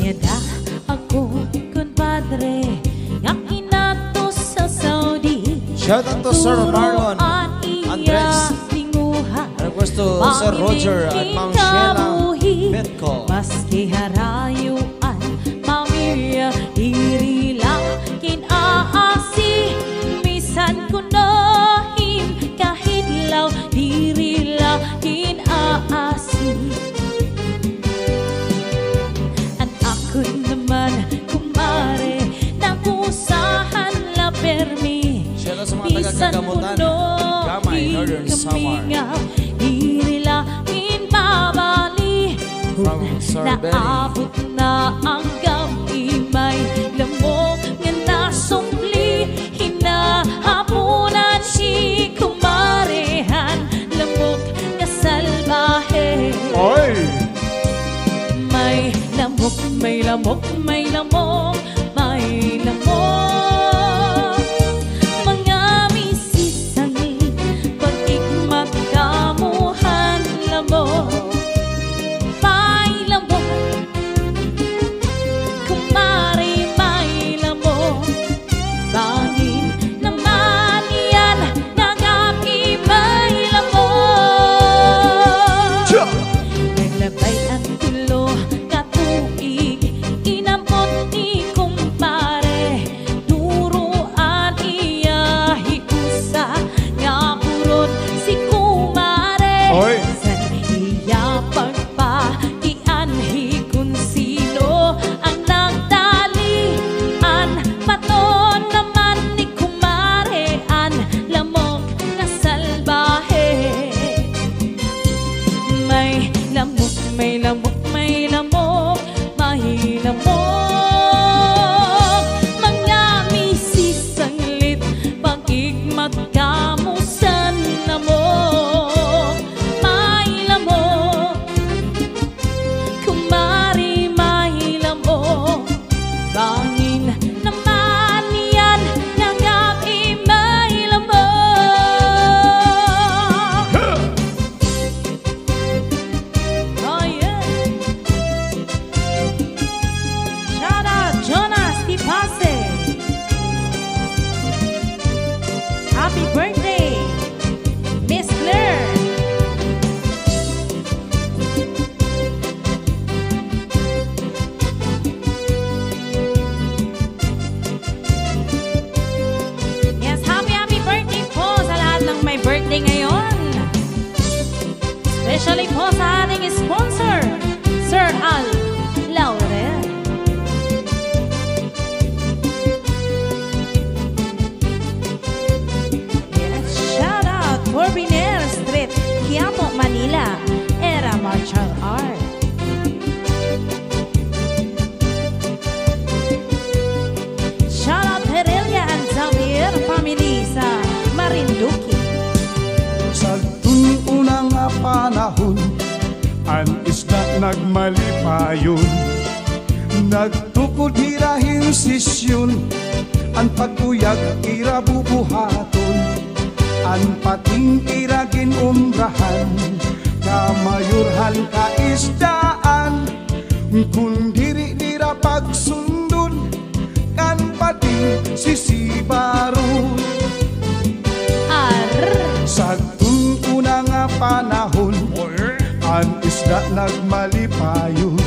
Ngeda ako kumpadre nga kinato sa Saudi. Shout out to Sir Marlon Andres. Request to Sir Roger at Ma'am Sheila Betco. Maski harayuan pamilya diri lang kinaasi. Misan kunohin kahit law diri lang kinaasi. At ako naman kumare nakusahan la permi. Shout out sa mga taga-Kagamutan, Gamay, Northern Samar. From Sir Benny. Naabot na ang gamimay lamok nga nasukli. Hinahaponan si kumarehan lamok nga salbahe. Oy! May lamok, may lamok, may lamok, may lamok. Mga misisangin pag-ikmat kamuhan lamok. May lamok, may lamok, may lamok. Mga misisanglit pag-igmat kamusan lamok. May lamok, kumari may lamok. Bangin naman yan, nagabi may lamok. Happy birthday, Miss Claire. Yes, happy birthday po sa lahat ng may birthday ngayon. Especially po sa ating sponsor, Sir Al Laurel. Forbiner Street, Quiapo, Manila, Era Martial Art. Shout out Herelia and Xavier family sa Marinduque. Sa tununang nga panahon, ang isda nagmalipayon. Nagtukod hirahin sisyon, ang pagkuyag irabubuhaton. An pating iragin umrahan, kamayurhan kaisdaan. Kung diri-dira pagsundon, kan pating sisibarun. Sa tununa nga panahon, an isda nagmalipayon.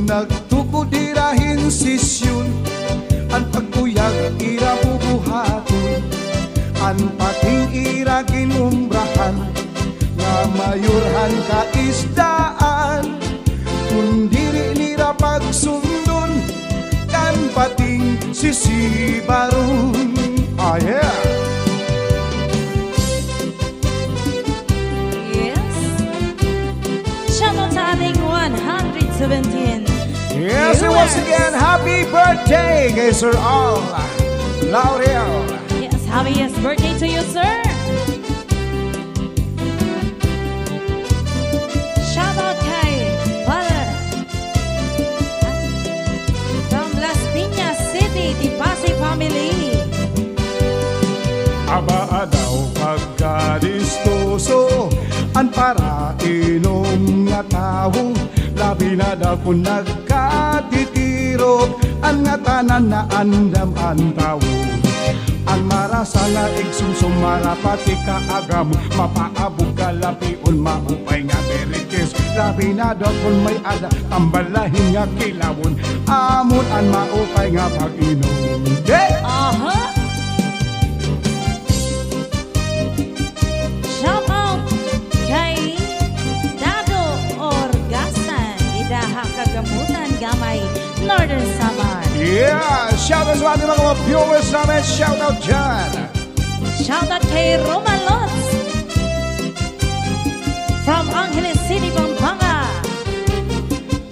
Nagtukod dirahin sisyon, an pagkuyag irabubuhaton. An pating iragin umrahan, nga mayurhan kaisdaan. Kung diri nira pagsundon, kan pating sisibarun. Ah, yeah! Yes. Shout out sa ating 117. Yes, and once again, happy birthday kay Sir Al Laurel. Happiest birthday to you, sir! Shout out kay Father from Las Piñas City, the Pasay family. Aba daw pagkadistoso, an para inom nga tao, labi na daw kung nagkadala. titirok ang nga tanan na andam ang tawo. Ang marasa nga igsumsum marapati ka agam, mapaabog ka lapiun maupay nga berikis. Labi na dokon may ada tambalahin nga kilawon, amon ang maupay nga pag-inom. Aha! Shout out kay Dado Orgasan, Idaha Kagamutan, Gamay, Northern Samar. Yeah! Shout out sa ating mga viewers namin, shout out dyan! Shout out kay Roman Lots from Angeles City, Pampanga.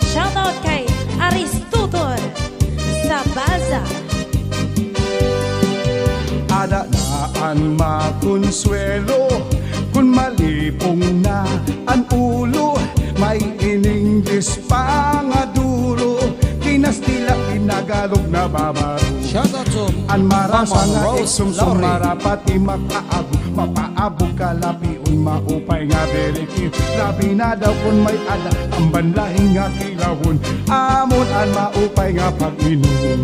Shout out kay Aristotle sa Baza. Ada na ang makonsuelo kung malipong na ang ulo, may in-English pa nga dulo, kinastila inagalog na babaro. Shout out to Ang marasa Mama nga Rose iksumsum Lowry. marapati makaabog, mapaabog ka lapiun maupay nga beriki. Labi na daw kung may ada ang banlahin nga kilawon, amon ang maupay nga pag-inom,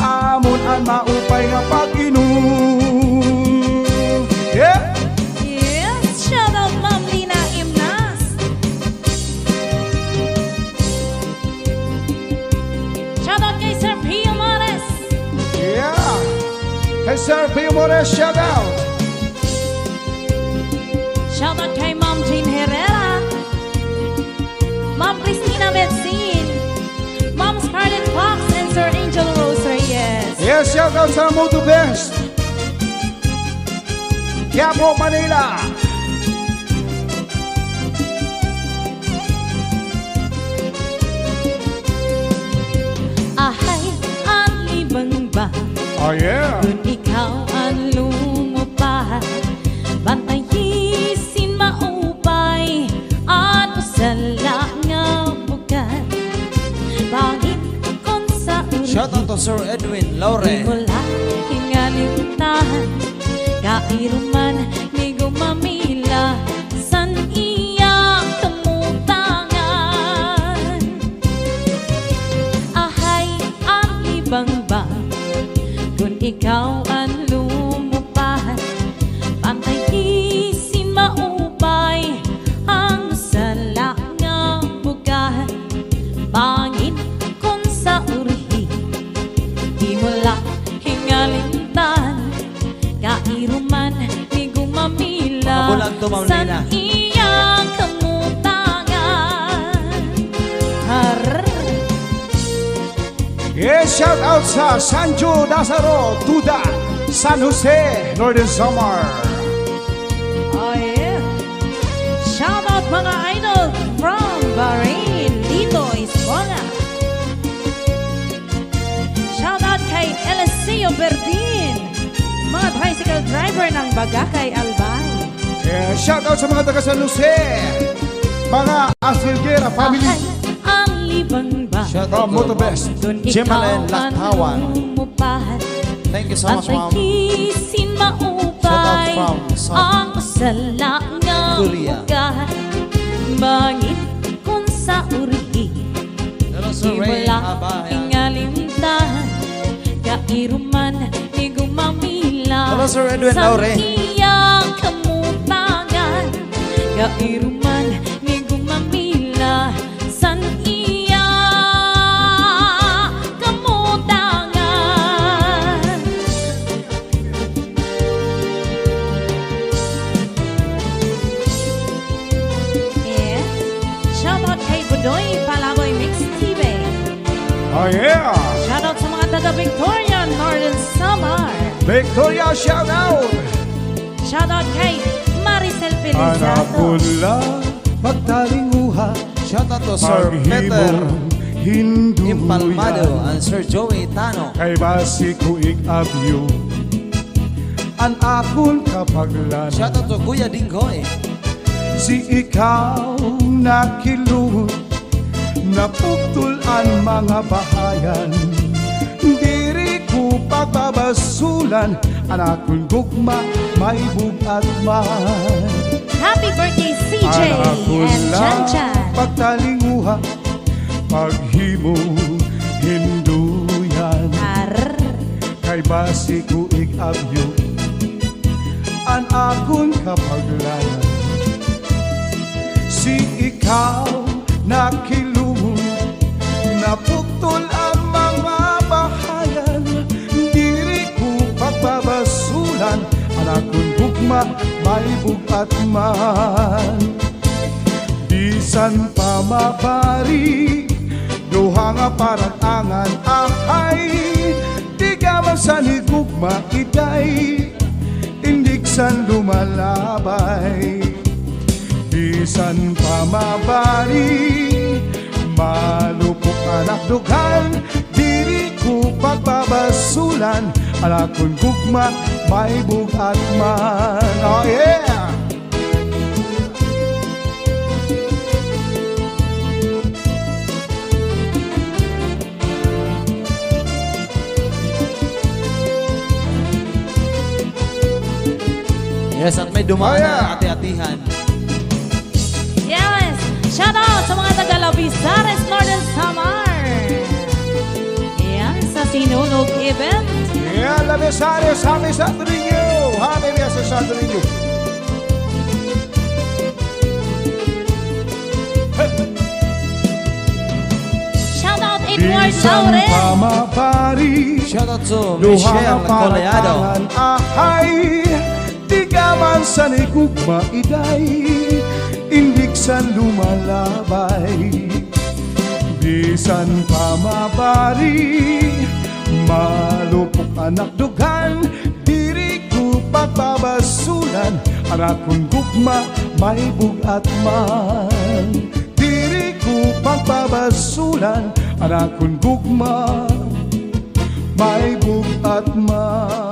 amon ang maupay nga pag-inom. Yeah! Yes, shout out Ma'am Lina Imnas. Shout out kay Sir Pio Mores. Yeah! Hey Sir Pio Mores, shout out! Shout out kay Ma'am Jane Herrera, Ma'am Cristina Benzin, Ma'am Scarlett Fox, and Sir Angel Rose Reyes. Yes, shout out sa Moto Best! Quiapo, Manila! Ahay, ang libang ba? Oh yeah! Kung ikaw ang lumupad, bantayisin maupay, ano sa nga bukat, bangin kung sa Shout out to Sir Edwin Di Laure. mo lang hingalimtahan, kairuman ni gumamila, san iya kamutangan. Ahay, ang ibang ba? Kung ikaw ang lumupad, pantayisin maupay, ang sala nga bugat, bangin kung sa urhi. Di mo lang hingalintan, kairuman ni gumamila, Mga bulag to, Ma'am san Lina. iyang kamutangan. Har. Yes, shout out sa Sanjo Nazaro, Tuda, San Jose, Northern Samar. Oh yeah. Shout out mga idol from Bahrain, Lito Isbola. Shout out kay Eliseo Berdin, mga tricycle driver ng Bagakay, Albay. Yeah, shout out sa mga taga San Jose, mga Asilguera family. Ahay, ang libang ba? Shout From out Moto to Best. Kung Jemalen ikaw ang Laktawan. lumupad, Thank you so much, ma'am. pantayisin maupay, Shout out from South ang sala nga Korea. bugat, bangin kung sa urhi. Hello, Di Sir mo Ray lang Abayan. hingalimtahan, kairuman ni gumamila, Hello, Sir Edwin sa Laure. iyang kamutangan. Kairuman ni gumamila, sa iyang kamutangan. Yeah. Shout out kay Budoy Palaboy Mix TV. Oh yeah! Shout out sa mga taga Victoria, Northern Samar. Victoria, shout out! Shout out kay Maricel Anak ko Felizato. lang magtalinguha, Shout out to Sir Peter paghimong hinduyan. Impalmado and Sir Joey Tano. Kay basi ko ikabyo, ang akon kapaglan. Shout out to Kuya Dinggoy. Si ikaw nakilunod, napuktul ang mga bahayan. Diri ko pagbabasulan, ang akong gugma may bugat man. Happy birthday CJ Anak ko and lang Chan Chan. pagtalinguha, paghimo si kuig abyo an akon kapaglanan. Si ikaw nakilungon, naputol ang mga bahayan, diri ko pagbabasulan ang akon gugma may bugat man. Bisan pa mabari duha nga paratangan ahay, di gaman sa nigugma iday, indigsan lumalabay. Bisan pa mabari malupok anak dugan, diri ko pagbabasulan ang akon gugma may bugat man. Oh yeah! Yes, at may dumaan na ati-atihan. Yes! Shout out sa mga taga-Labisares, Northern Samar. Yan, sa Sinulog event. Yeah, Labisares, happy Saturday you! Happy Saturday you! Shout out Edward Bisan Laurel. pa mabari Shout out to duha Michelle nga Coleado. paratangan ahay, di gaman sa nigugma iday, indigsan lumalabay. Bisan pa mabari malupok anak dugan, diri ko pagbabasulan ang akon gugma may bugat man. Diri ko pagbabasulan ang akon gugma may bugat man.